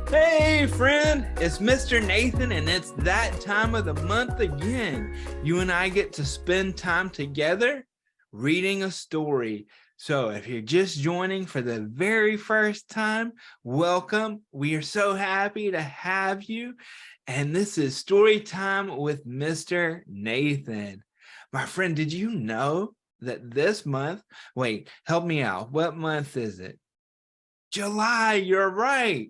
Hey friend, it's Mr. Nathan and it's that time of the month again. You and I get to spend time together reading a story. So if you're just joining for the very first time, welcome. We are so happy to have you. And this is Story Time with Mr. Nathan. My friend, did you know that this month, wait, help me out. What month is it? July, you're right.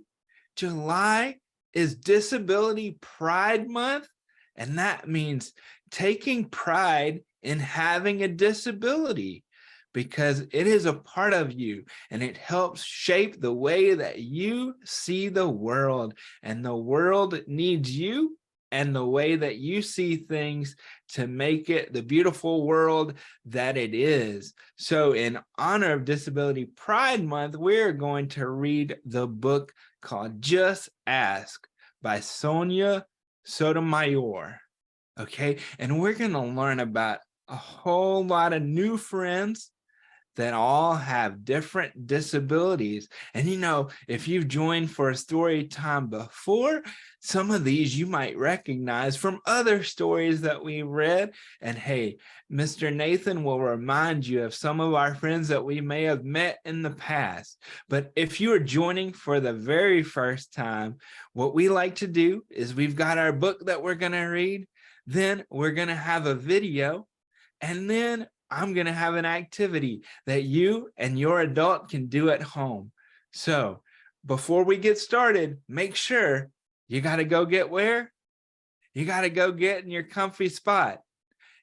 July is Disability Pride Month, and that means taking pride in having a disability because it is a part of you and it helps shape the way that you see the world, and the world needs you and the way that you see things to make it the beautiful world that it is. So in honor of Disability Pride Month, we're going to read the book called Just Ask by Sonia Sotomayor. Okay, and we're going to learn about a whole lot of new friends that all have different disabilities. And you know, if you've joined for a story time before, some of these you might recognize from other stories that we read. And hey, Mr. Nathan will remind you of some of our friends that we may have met in the past. But if you are joining for the very first time, what we like to do is we've got our book that we're going to read, then we're going to have a video, and then I'm going to have an activity that you and your adult can do at home. So before we get started, make sure you got to go get where? You got to go get in your comfy spot.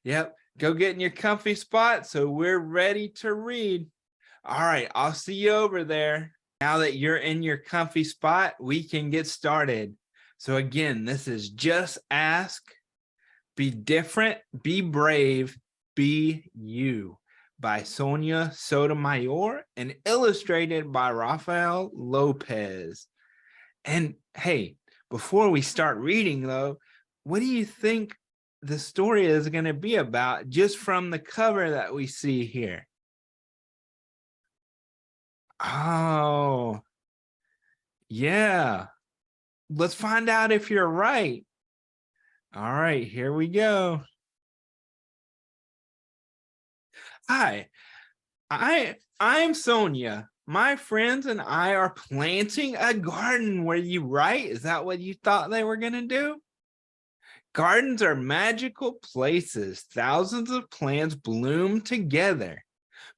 Yep, go get in your comfy spot so we're ready to read. All right, I'll see you over there. Now that you're in your comfy spot, we can get started. So again, this is Just Ask, Be Different, Be Brave, Be You by Sonia Sotomayor and illustrated by Rafael Lopez. And hey, before we start reading though, what do you think the story is going to be about just from the cover that we see here? Oh, yeah. Let's find out if you're right. All right, here we go. Hi, I'm Sonia. My friends and I are planting a garden. Were you right? Is that what you thought they were going to do? Gardens are magical places. Thousands of plants bloom together,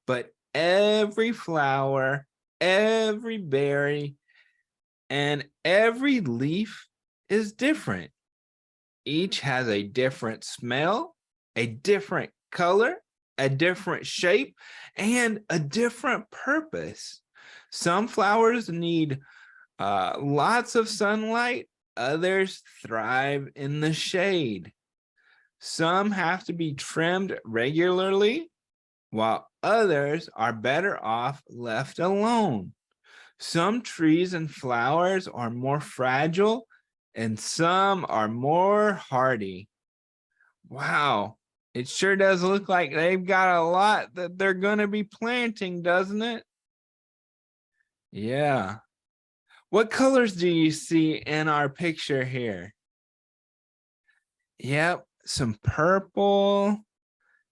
but every flower, every berry, and every leaf is different. Each has a different smell, a different color, a different shape, and a different purpose. Some flowers need lots of sunlight, others thrive in the shade. Some have to be trimmed regularly, while others are better off left alone. Some trees and flowers are more fragile, and some are more hardy. Wow, it sure does look like they've got a lot that they're going to be planting, doesn't it? Yeah. What colors do you see in our picture here? Yep, some purple,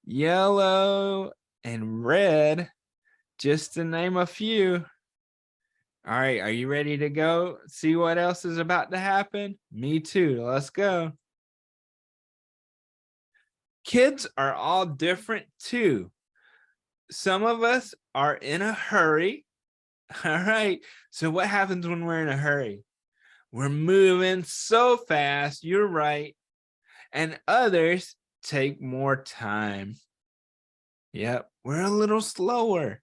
yellow, and red, just to name a few. All right, are you ready to go see what else is about to happen? Me too, let's go. Kids are all different too. Some of us are in a hurry. All right, so what happens when we're in a hurry? We're moving so fast, you're right. And others take more time. Yep, we're a little slower.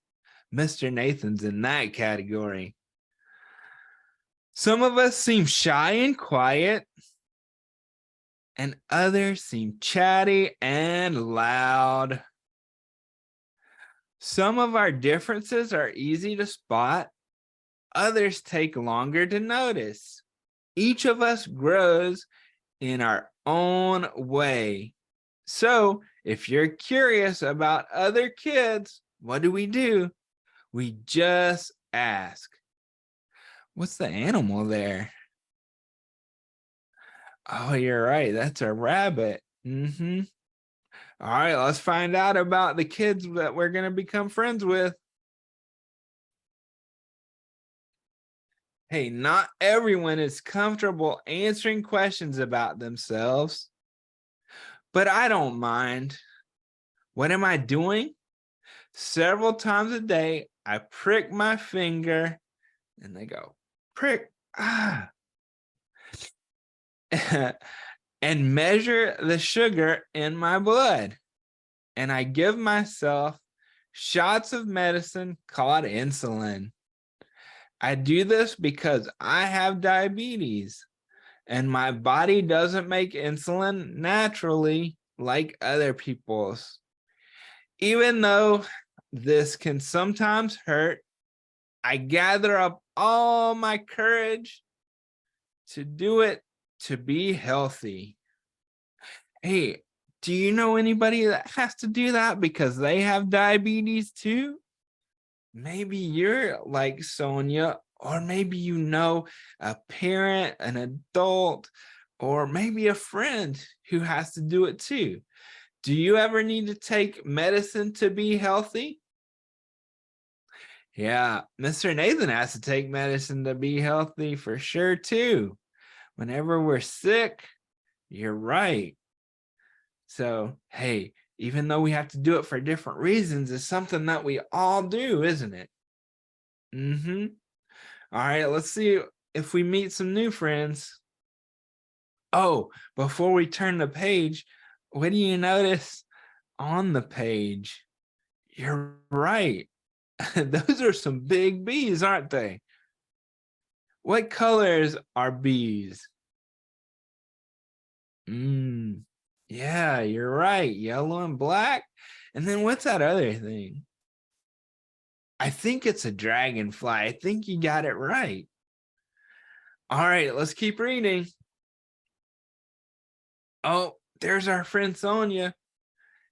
Mr. Nathan's in that category. Some of us seem shy and quiet, and others seem chatty and loud. Some of our differences are easy to spot, others take longer to notice. Each of us grows in our own way. So if you're curious about other kids, what do? We just ask. What's the animal there? Oh, you're right. That's a rabbit. All right, let's find out about the kids that we're going to become friends with. Hey, not everyone is comfortable answering questions about themselves, but I don't mind. What am I doing? Several times a day, I prick my finger and they go, prick, ah, and measure the sugar in my blood. And I give myself shots of medicine called insulin. I do this because I have diabetes and my body doesn't make insulin naturally like other people's. Even though this can sometimes hurt, I gather up all my courage to do it to be healthy. Hey, do you know anybody that has to do that because they have diabetes too? Maybe you're like Sonia, or maybe you know a parent, an adult, or maybe a friend who has to do it too. Do you ever need to take medicine to be healthy? Yeah, Mr. Nathan has to take medicine to be healthy for sure too. Whenever we're sick, you're right. So, hey, even though we have to do it for different reasons, it's something that we all do, isn't it? All right, let's see if we meet some new friends. Oh, before we turn the page, what do you notice on the page? You're right. Those are some big bees, aren't they? What colors are bees? Yeah, you're right. Yellow and black. And then what's that other thing? I think it's a dragonfly. I think you got it right. All right, let's keep reading. Oh, there's our friend Sonia.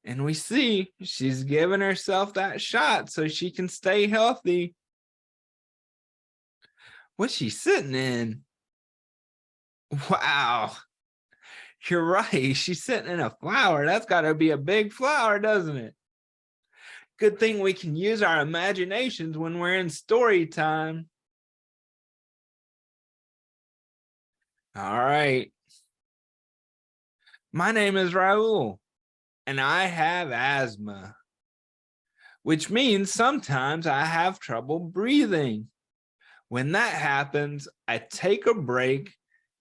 And we see she's giving herself that shot so she can stay healthy. What's she sitting in? Wow, you're right. She's sitting in a flower. That's got to be a big flower, doesn't it? Good thing we can use our imaginations when we're in story time. All right. My name is Raul, and I have asthma, which means sometimes I have trouble breathing. When that happens, I take a break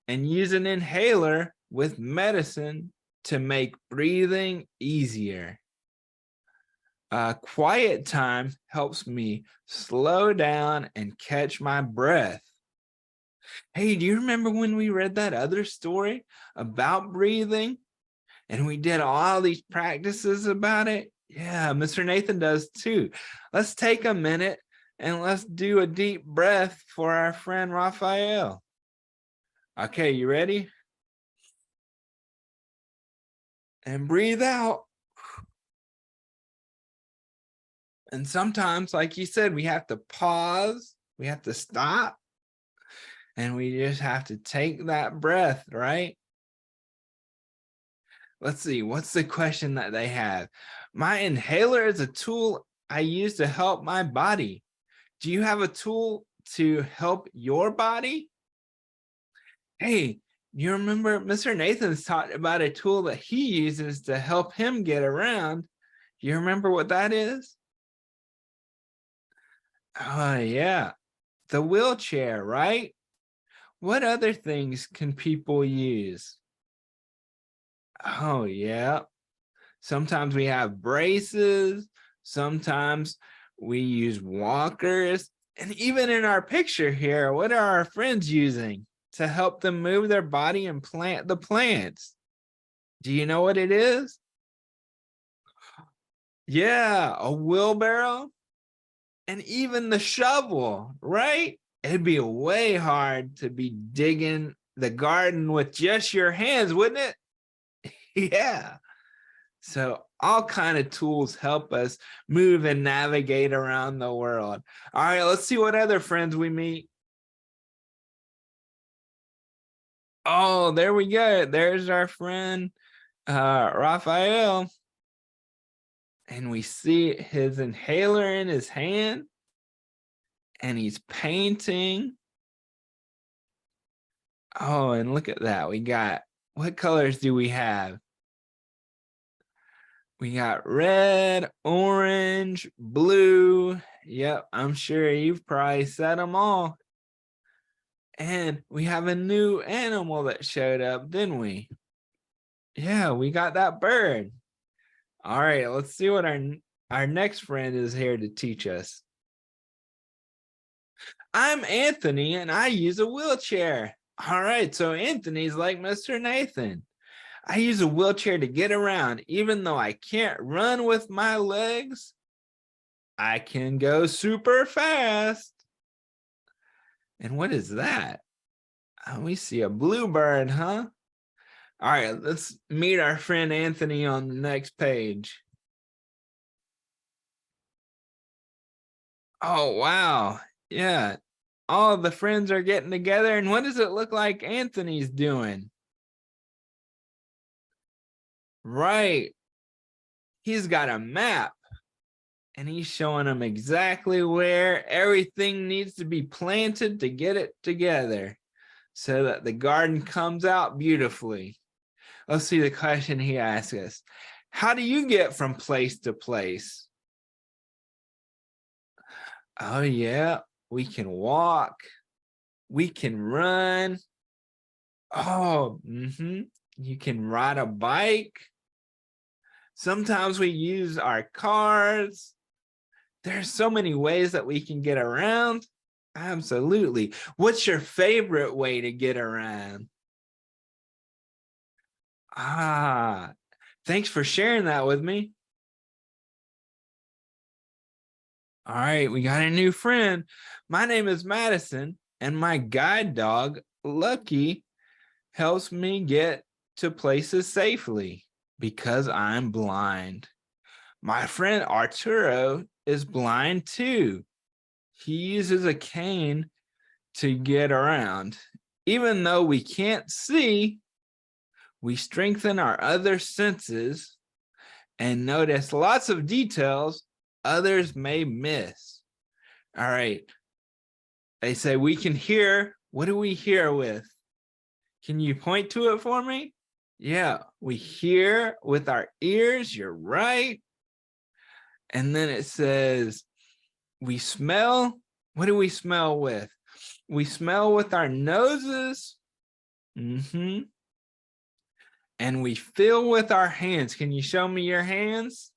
and use an inhaler with medicine to make breathing easier. Quiet time helps me slow down and catch my breath. Hey, do you remember when we read that other story about breathing and we did all these practices about it? Yeah, Mr. Nathan does too. Let's take a minute and let's do a deep breath for our friend Raphael. Okay, you ready? And breathe out. And sometimes, like you said, we have to pause, we have to stop, and we just have to take that breath, right? Let's see, what's the question that they have? My inhaler is a tool I use to help my body. Do you have a tool to help your body? Hey, you remember Mr. Nathan's talked about a tool that he uses to help him get around. You remember what that is? Oh, yeah, the wheelchair, right? What other things can people use? Oh, yeah. Sometimes we have braces. Sometimes we use walkers. And even in our picture here, what are our friends using to help them move their body and plant the plants? Do you know what it is? Yeah, a wheelbarrow and even the shovel, right? It'd be way hard to be digging the garden with just your hands, wouldn't it? Yeah. So all kind of tools help us move and navigate around the world. All right, let's see what other friends we meet. Oh, there we go. There's our friend Raphael. And we see his inhaler in his hand, and he's painting. Oh, and look at that. We got, what colors do we have? We got red, orange, blue. Yep, I'm sure you've probably said them all. And we have a new animal that showed up, didn't we? Yeah, we got that bird. All right, let's see what our next friend is here to teach us. I'm Anthony and I use a wheelchair. All right, so Anthony's like Mr. Nathan. I use a wheelchair to get around. Even though I can't run with my legs, I can go super fast. And what is that? Oh, we see a bluebird, huh? All right, let's meet our friend Anthony on the next page. Oh, wow. Yeah, all the friends are getting together. And what does it look like Anthony's doing? Right. He's got a map and he's showing them exactly where everything needs to be planted to get it together so that the garden comes out beautifully. Let's see the question he asks us. How do you get from place to place? Oh, yeah, we can walk, we can run. Oh, you can ride a bike. Sometimes we use our cars. There's so many ways that we can get around. Absolutely. What's your favorite way to get around? Ah, thanks for sharing that with me. All right, we got a new friend. My name is Madison, and my guide dog, Lucky, helps me get to places safely because I'm blind. My friend Arturo is blind too. He uses a cane to get around. Even though we can't see, we strengthen our other senses and notice lots of details others may miss. All right. They say we can hear. What do we hear with? Can you point to it for me? Yeah, we hear with our ears. You're right. And then it says we smell. What do we smell with? We smell with our noses. And we feel with our hands. Can you show me your hands?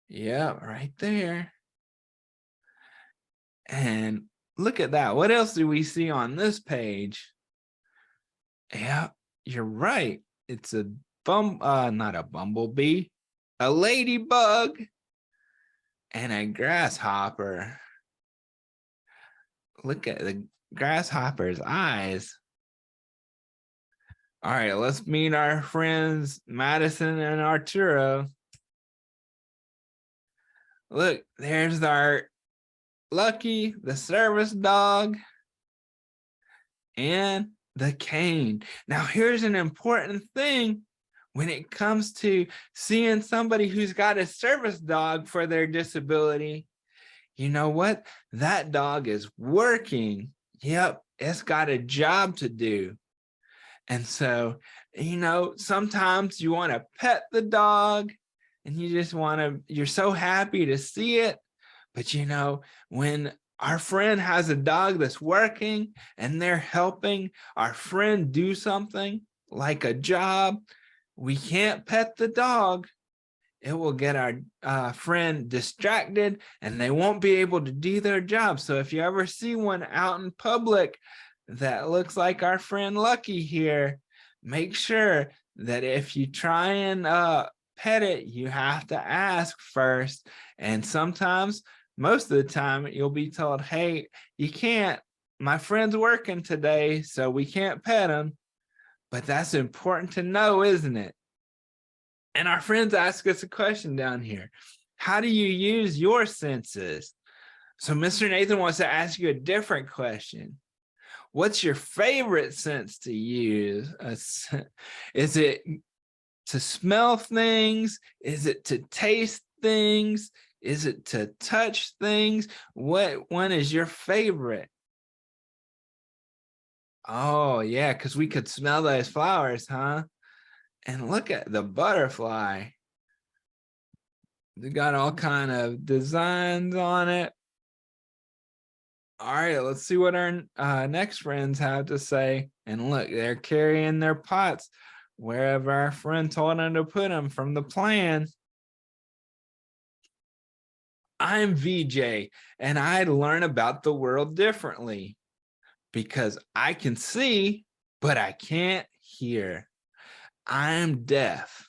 Yeah, right there. And look at that. What else do we see on this page? Yeah, you're right. It's a not a bumblebee, a ladybug, and a grasshopper. Look at the grasshopper's eyes. All right, let's meet our friends Madison and Arturo. Look, there's our Lucky, the service dog, and the cane. Now, here's an important thing when it comes to seeing somebody who's got a service dog for their disability. You know what? That dog is working. Yep, it's got a job to do. And so, sometimes you want to pet the dog and you just want to, you're so happy to see it. But when our friend has a dog that's working and they're helping our friend do something like a job, we can't pet the dog. It will get our friend distracted and they won't be able to do their job. So if you ever see one out in public that looks like our friend Lucky here, make sure that if you try and pet it, you have to ask first. And sometimes, most of the time, you'll be told, hey, you can't. My friend's working today, so we can't pet him. But that's important to know, isn't it? And our friends ask us a question down here. How do you use your senses? So Mr. Nathan wants to ask you a different question. What's your favorite sense to use? Is it to smell things? Is it to taste things? Is it to touch things? What one is your favorite? Oh, yeah, because we could smell those flowers, huh? And look at the butterfly. They got all kind of designs on it. All right, let's see what our next friends have to say. And look, they're carrying their pots wherever our friend told them to put them from the plan. I'm VJ, and I learn about the world differently because I can see, but I can't hear. I'm deaf.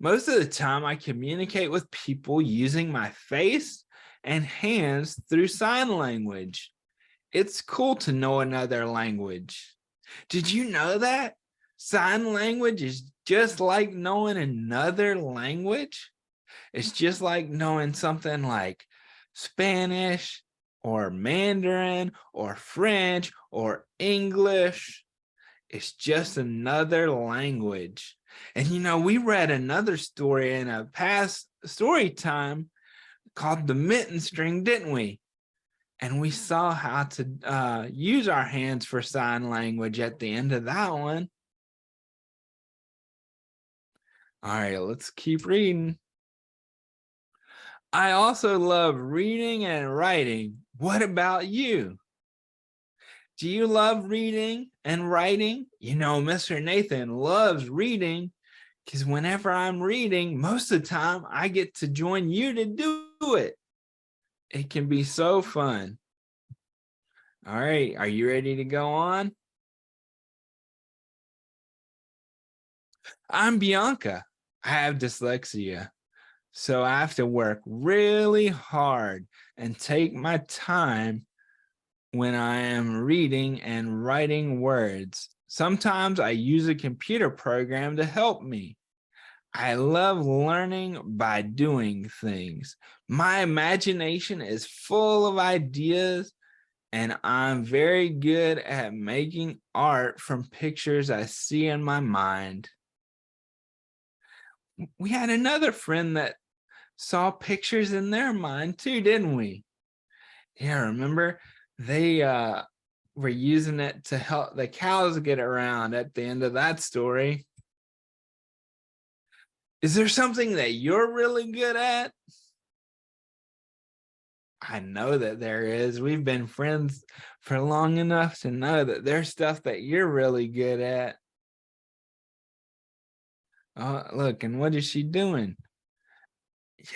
Most of the time, I communicate with people using my face and hands through sign language. It's cool to know another language. Did you know that? Sign language is just like knowing another language. It's just like knowing something like Spanish or Mandarin or French or English. It's just another language. And we read another story in a past story time called The Mitten String, didn't we? And we saw how to use our hands for sign language at the end of that one. All right, let's keep reading. I also love reading and writing. What about you? Do you love reading and writing? Mr. Nathan loves reading because whenever I'm reading, most of the time I get to join you to do it. It can be so fun. All right, are you ready to go on? I'm Bianca. I have dyslexia, so I have to work really hard and take my time when I am reading and writing words. Sometimes I use a computer program to help me. I love learning by doing things. My imagination is full of ideas, and I'm very good at making art from pictures I see in my mind. We had another friend that saw pictures in their mind too, didn't we? Yeah, remember? They were using it to help the cows get around at the end of that story. Is there something that you're really good at? I know that there is. We've been friends for long enough to know that there's stuff that you're really good at. Oh, look, and what is she doing?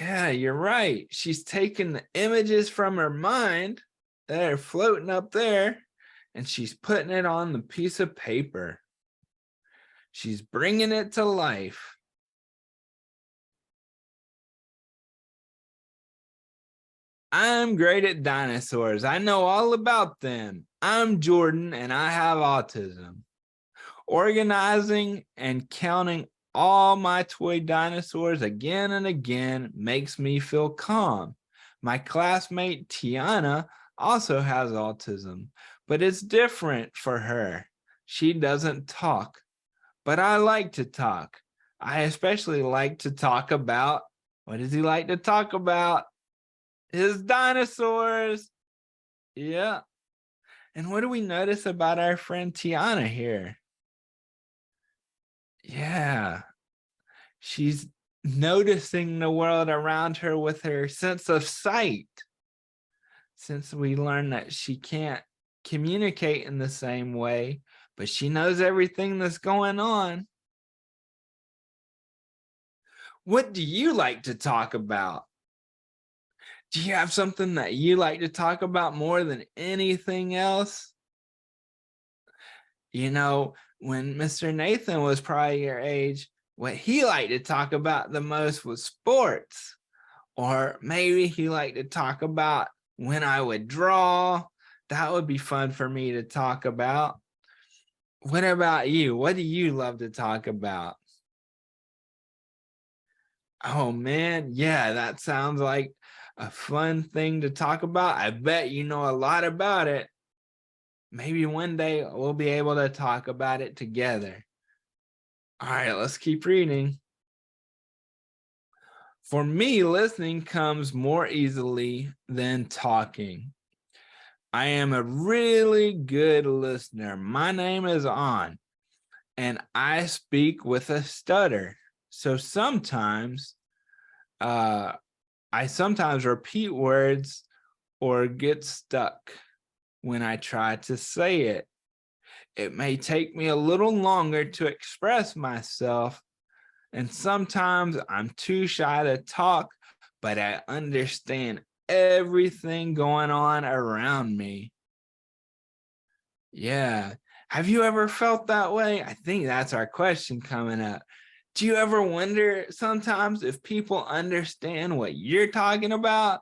Yeah, you're right. She's taking the images from her mind that are floating up there, and she's putting it on the piece of paper. She's bringing it to life. I'm great at dinosaurs. I know all about them. I'm Jordan, and I have autism. Organizing and counting all my toy dinosaurs again and again makes me feel calm. My classmate Tiana also has autism, but it's different for her. She doesn't talk, but I like to talk. I especially like to talk about, what does he like to talk about? His dinosaurs. Yeah. And what do we notice about our friend Tiana here? Yeah, she's noticing the world around her with her sense of sight. Since we learned that she can't communicate in the same way, but she knows everything that's going on. What do you like to talk about? Do you have something that you like to talk about more than anything else? When Mr. Nathan was probably your age, what he liked to talk about the most was sports. Or maybe he liked to talk about when I would draw. That would be fun for me to talk about. What about you? What do you love to talk about? Oh man, yeah, that sounds like a fun thing to talk about. I bet you know a lot about it. maybe one day we'll be able to talk about it together. All right, let's keep reading. For me, listening comes more easily than talking. I am a really good listener. My name is On, and I speak with a stutter. So I sometimes repeat words or get stuck when I try to say it. It may take me a little longer to express myself, and sometimes I'm too shy to talk, but I understand everything going on around me. Yeah. Have you ever felt that way? I think that's our question coming up. Do you ever wonder sometimes if people understand what you're talking about?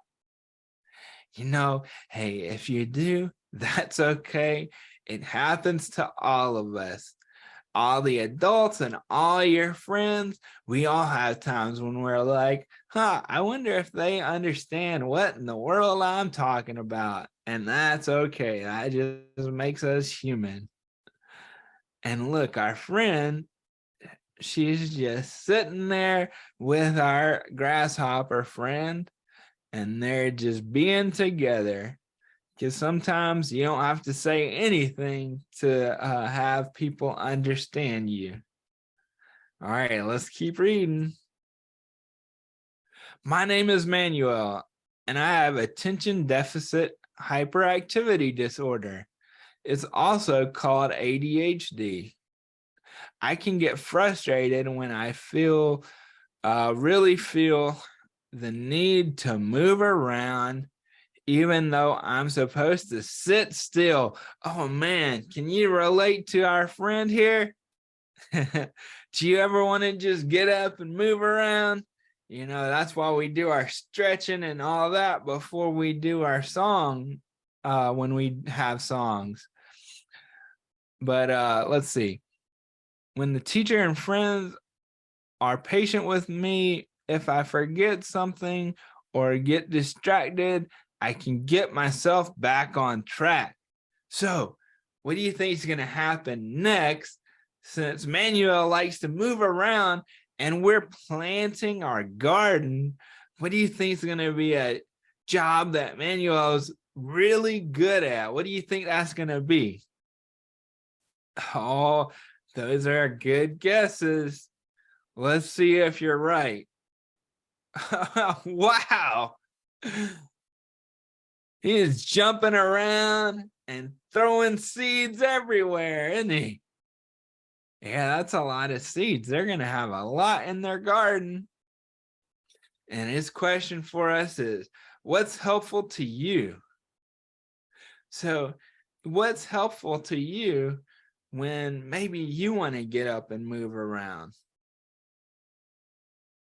Hey, if you do, that's okay. It happens to all of us. All the adults and all your friends, we all have times when we're like, I wonder if they understand what in the world I'm talking about. And that's okay. That just makes us human. And look, our friend, she's just sitting there with our grasshopper friend, and they're just being together. Because sometimes you don't have to say anything to have people understand you. All right, let's keep reading. My name is Manuel, and I have attention deficit hyperactivity disorder. It's also called ADHD. I can get frustrated when I really feel the need to move around, even though I'm supposed to sit still. Oh man, can you relate to our friend here? Do you ever want to just get up and move around? That's why we do our stretching and all that before we do our song, when we have songs. But let's see. When the teacher and friends are patient with me, if I forget something or get distracted, I can get myself back on track. So, what do you think is going to happen next? Since Manuel likes to move around and we're planting our garden, what do you think is going to be a job that Manuel's really good at? What do you think that's going to be? Oh, those are good guesses. Let's see if you're right. Wow. He is jumping around and throwing seeds everywhere, isn't he? Yeah, that's a lot of seeds. They're going to have a lot in their garden. And his question for us is, what's helpful to you? So, what's helpful to you when maybe you want to get up and move around?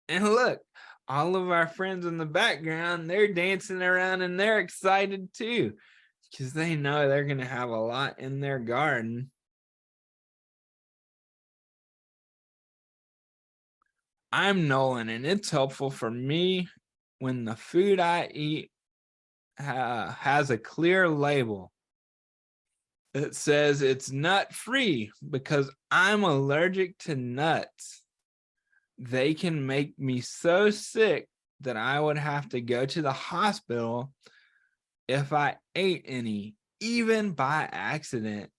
And look, all of our friends in the background, they're dancing around and they're excited too, because they know they're going to have a lot in their garden. I'm Nolan, and it's helpful for me when the food I eat has a clear label. It says it's nut free because I'm allergic to nuts. They can make me so sick that I would have to go to the hospital if I ate any, even by accident.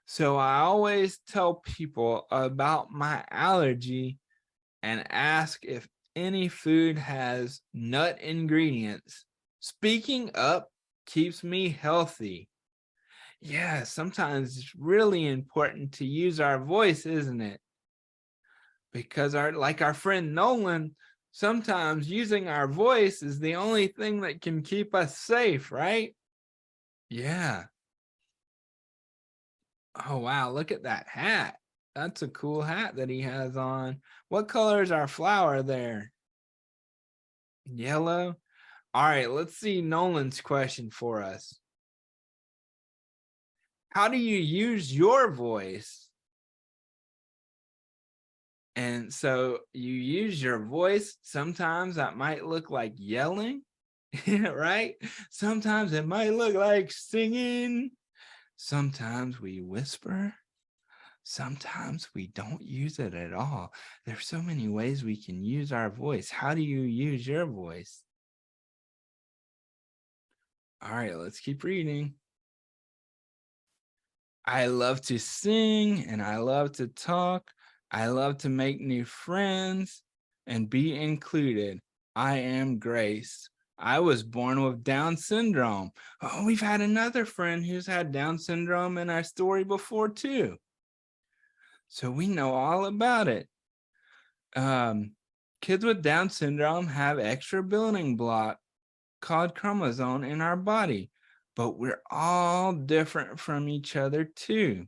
So I always tell people about my allergy and ask if any food has nut ingredients. Speaking up keeps me healthy. Yeah, sometimes it's really important to use our voice, isn't it? Because like our friend Nolan, sometimes using our voice is the only thing that can keep us safe, right? Yeah. Oh, wow. Look at that hat. That's a cool hat that he has on. What color is our flower there? Yellow. All right, let's see Nolan's question for us. How do you use your voice? And so you use your voice. Sometimes that might look like yelling, right? Sometimes it might look like singing. Sometimes we whisper. Sometimes we don't use it at all. There's so many ways we can use our voice. How do you use your voice? All right, let's keep reading. I love to sing and I love to talk. I love to make new friends and be included. I am Grace. I was born with Down syndrome. Oh, we've had another friend who's had Down syndrome in our story before too. So we know all about it. Kids with Down syndrome have extra building block called chromosome in our body, but we're all different from each other too.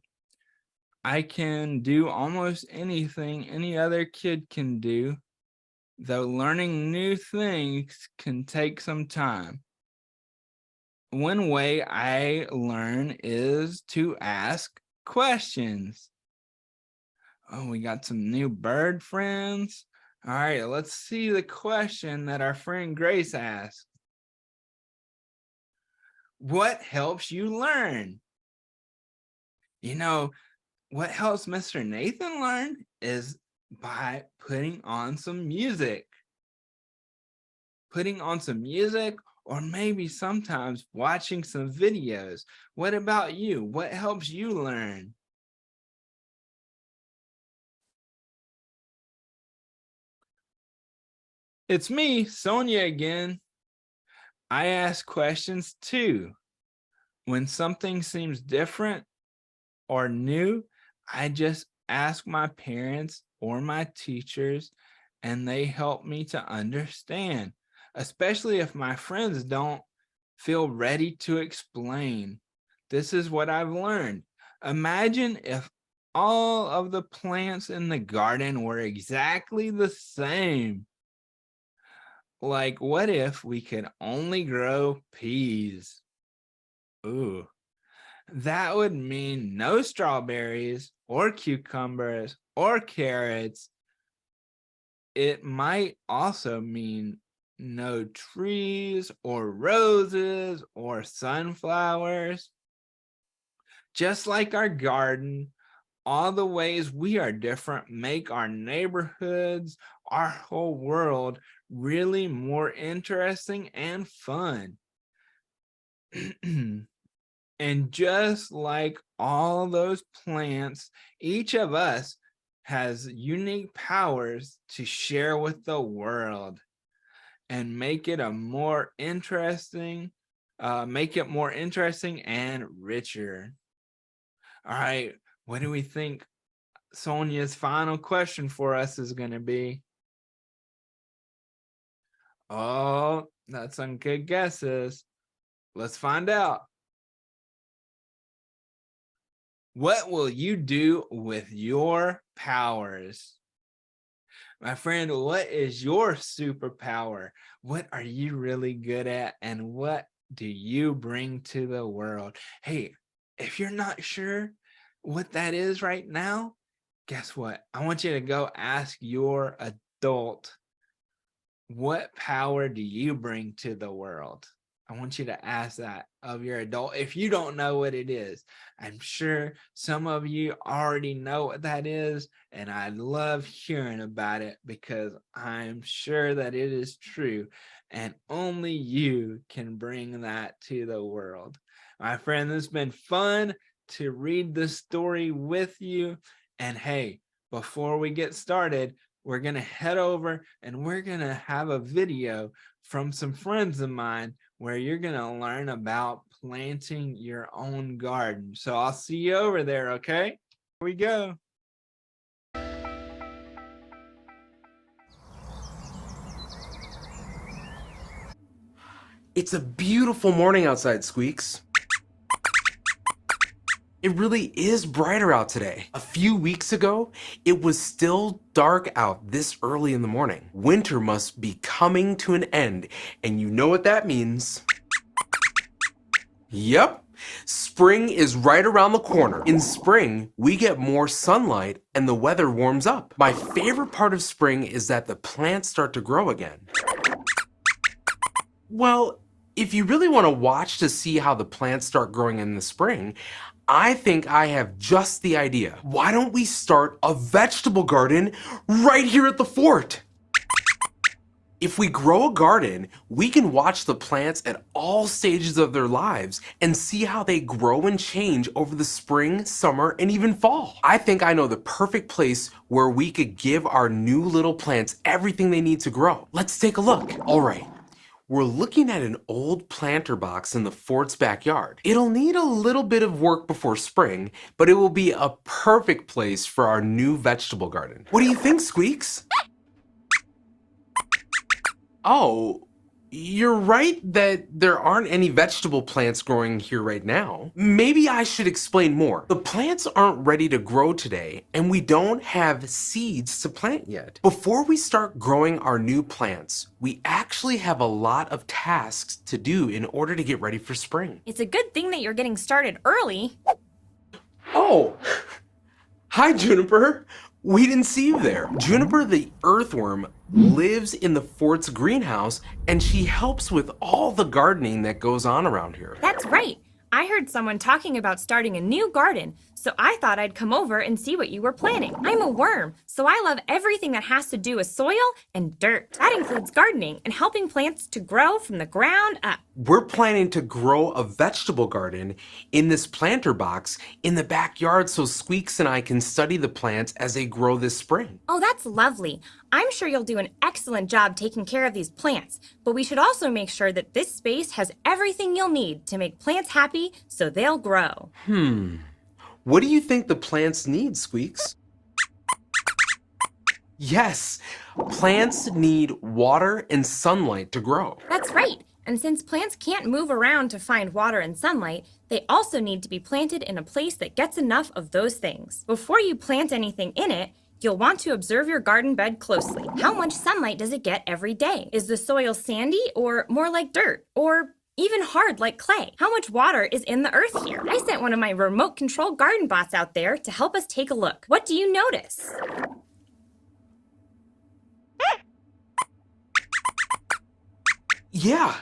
I can do almost anything any other kid can do, though learning new things can take some time. One way I learn is to ask questions. Oh, we got some new bird friends. All right, let's see the question that our friend Grace asked. What helps you learn? You know, what helps Mr. Nathan learn is by putting on some music. Putting on some music, or maybe sometimes watching some videos. What about you? What helps you learn? It's me, Sonia again. I ask questions too. When something seems different or new, I just ask my parents or my teachers, and they help me to understand, especially if my friends don't feel ready to explain. This is what I've learned. Imagine if all of the plants in the garden were exactly the same. Like, what if we could only grow peas? Ooh, that would mean no strawberries or cucumbers or carrots. It might also mean no trees or roses or sunflowers. Just like our garden, all the ways we are different make our neighborhoods, our whole world really more interesting and fun. And just like all those plants, each of us has unique powers to share with the world and make it more interesting and richer. All right, what do we think Sonia's final question for us is going to be? Oh, that's some good guesses. Let's find out. What will you do with your powers? My friend, what is your superpower? What are you really good at? And what do you bring to the world? Hey, if you're not sure what that is right now, guess what? I want you to go ask your adult, what power do you bring to the world? I want you to ask that of your adult if you don't know what it is. I'm sure some of you already know what that is, and I love hearing about it because I'm sure that it is true, and only you can bring that to the world. My friend, it's been fun to read this story with you. And hey, before we get started, we're going to head over and we're going to have a video from some friends of mine where you're going to learn about planting your own garden. So I'll see you over there, okay? Here we go. It's a beautiful morning outside, Squeaks. It really is brighter out today. A few weeks ago, it was still dark out this early in the morning. Winter must be coming to an end, and you know what that means. Yep, spring is right around the corner. In spring, we get more sunlight and the weather warms up. My favorite part of spring is that the plants start to grow again. Well, If you really want to watch to see how the plants start growing in the spring, I think I have just the idea. Why don't we start a vegetable garden right here at the fort? If we grow a garden, we can watch the plants at all stages of their lives and see how they grow and change over the spring, summer, and even fall. I think I know the perfect place where we could give our new little plants everything they need to grow. Let's take a look. All right. We're looking at an old planter box in the fort's backyard. It'll need a little bit of work before spring, but it will be a perfect place for our new vegetable garden. What do you think, Squeaks? Oh, you're right that there aren't any vegetable plants growing here right now. Maybe I should explain more. The plants aren't ready to grow today, and we don't have seeds to plant yet. Before we start growing our new plants, we actually have a lot of tasks to do in order to get ready for spring. It's a good thing that you're getting started early. Oh, hi, Juniper. We didn't see you there. Juniper the earthworm lives in the fort's greenhouse, and she helps with all the gardening that goes on around here. That's right. I heard someone talking about starting a new garden, so I thought I'd come over and see what you were planning. I'm a worm, so I love everything that has to do with soil and dirt. That includes gardening and helping plants to grow from the ground up. We're planning to grow a vegetable garden in this planter box in the backyard so Squeaks and I can study the plants as they grow this spring. Oh, that's lovely. I'm sure you'll do an excellent job taking care of these plants, but we should also make sure that this space has everything you'll need to make plants happy so they'll grow. What do you think the plants need, Squeaks? Yes, plants need water and sunlight to grow. That's right. And since plants can't move around to find water and sunlight, they also need to be planted in a place that gets enough of those things. Before you plant anything in it, you'll want to observe your garden bed closely. How much sunlight does it get every day? Is the soil sandy or more like dirt? Or even hard like clay? How much water is in the earth here? I sent one of my remote control garden bots out there to help us take a look. What do you notice? Yeah,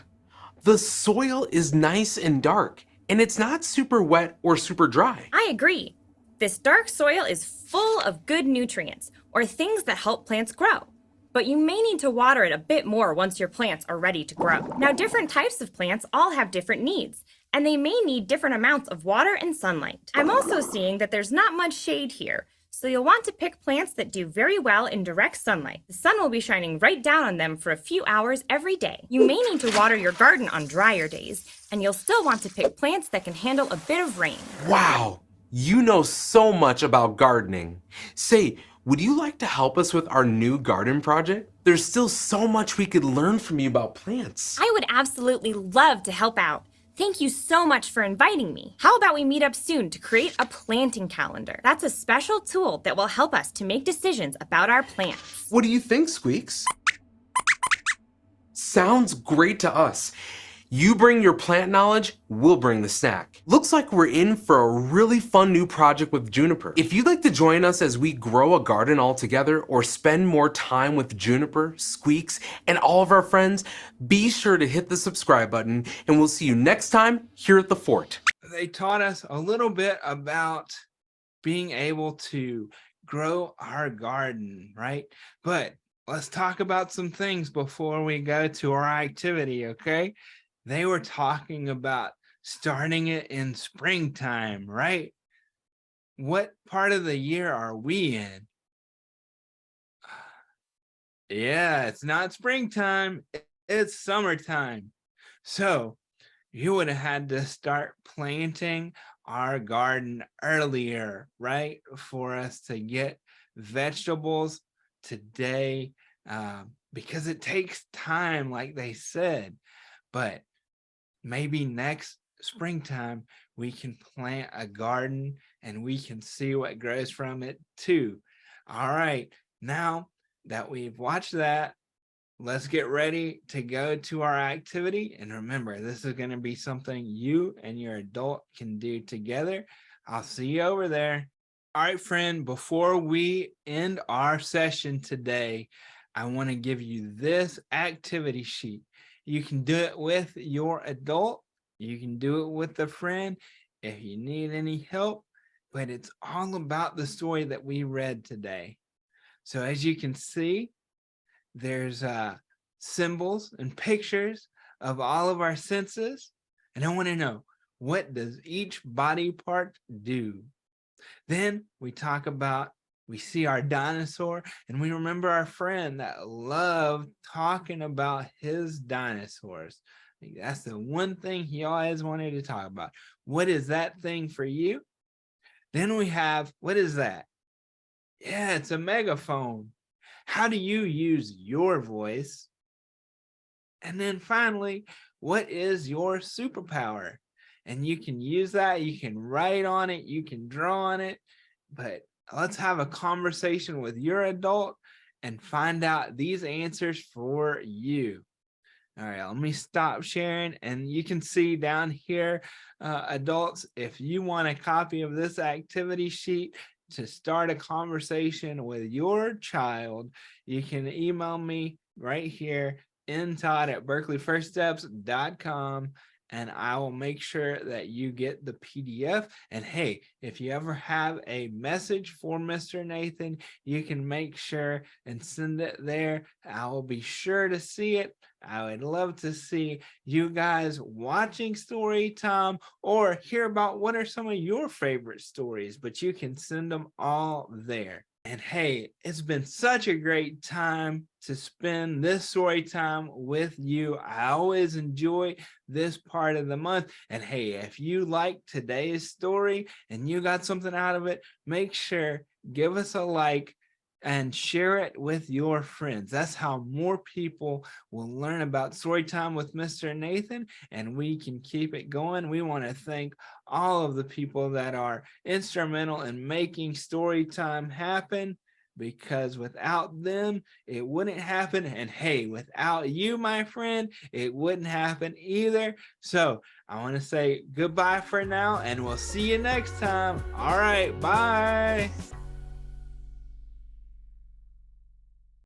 the soil is nice and dark, and it's not super wet or super dry. I agree. This dark soil is full of good nutrients, or things that help plants grow. But you may need to water it a bit more once your plants are ready to grow. Now, different types of plants all have different needs, and they may need different amounts of water and sunlight. I'm also seeing that there's not much shade here, so you'll want to pick plants that do very well in direct sunlight. The sun will be shining right down on them for a few hours every day. You may need to water your garden on drier days, and you'll still want to pick plants that can handle a bit of rain. Wow, you know so much about gardening. Say, would you like to help us with our new garden project? There's still so much we could learn from you about plants. I would absolutely love to help out. Thank you so much for inviting me. How about we meet up soon to create a planting calendar? That's a special tool that will help us to make decisions about our plants. What do you think, Squeaks? Sounds great to us. You bring your plant knowledge, we'll bring the snack. Looks like we're in for a really fun new project with Juniper. If you'd like to join us as we grow a garden all together or spend more time with Juniper, Squeaks, and all of our friends, be sure to hit the subscribe button, and we'll see you next time here at the fort. They taught us a little bit about being able to grow our garden, right? But let's talk about some things before we go to our activity, okay? They were talking about starting it in springtime, right? What part of the year are we in? Yeah, it's not springtime, it's summertime. So you would have had to start planting our garden earlier, right? For us to get vegetables today, because it takes time, like they said. But maybe next springtime we can plant a garden and we can see what grows from it too. All right, now that we've watched that, let's get ready to go to our activity. And remember, this is going to be something you and your adult can do together. I'll see you over there. All right, friend, before we end our session today, I want to give you this activity sheet. You can do it with your adult. You can do it with a friend if you need any help. But it's all about the story that we read today. So as you can see, there's symbols and pictures of all of our senses. And I want to know, what does each body part do? Then we talk about, we see our dinosaur, and we remember our friend that loved talking about his dinosaurs. I think that's the one thing he always wanted to talk about. What is that thing for you? Then we have, what is that? Yeah, it's a megaphone. How do you use your voice? And then finally, what is your superpower? And you can use that, you can write on it, you can draw on it, but let's have a conversation with your adult and find out these answers for you. All right, let me stop sharing, and you can see down here, adults, if you want a copy of this activity sheet to start a conversation with your child, you can email me right here, ntodd@berkeleyfirststeps.com, and I will make sure that you get the PDF. And hey, if you ever have a message for Mr. Nathan, you can make sure and send it there. I will be sure to see it. I would love to see you guys watching story time or hear about what are some of your favorite stories, but you can send them all there. And hey, it's been such a great time to spend this story time with you. I always enjoy this part of the month. And hey, if you like today's story and you got something out of it, make sure, give us a like and share it with your friends. That's how more people will learn about story time with Mr. Nathan, and we can keep it going. We want to thank all of the people that are instrumental in making story time happen, because without them, it wouldn't happen. And hey, without you, my friend, it wouldn't happen either. So I want to say goodbye for now, and we'll see you next time. All right, bye.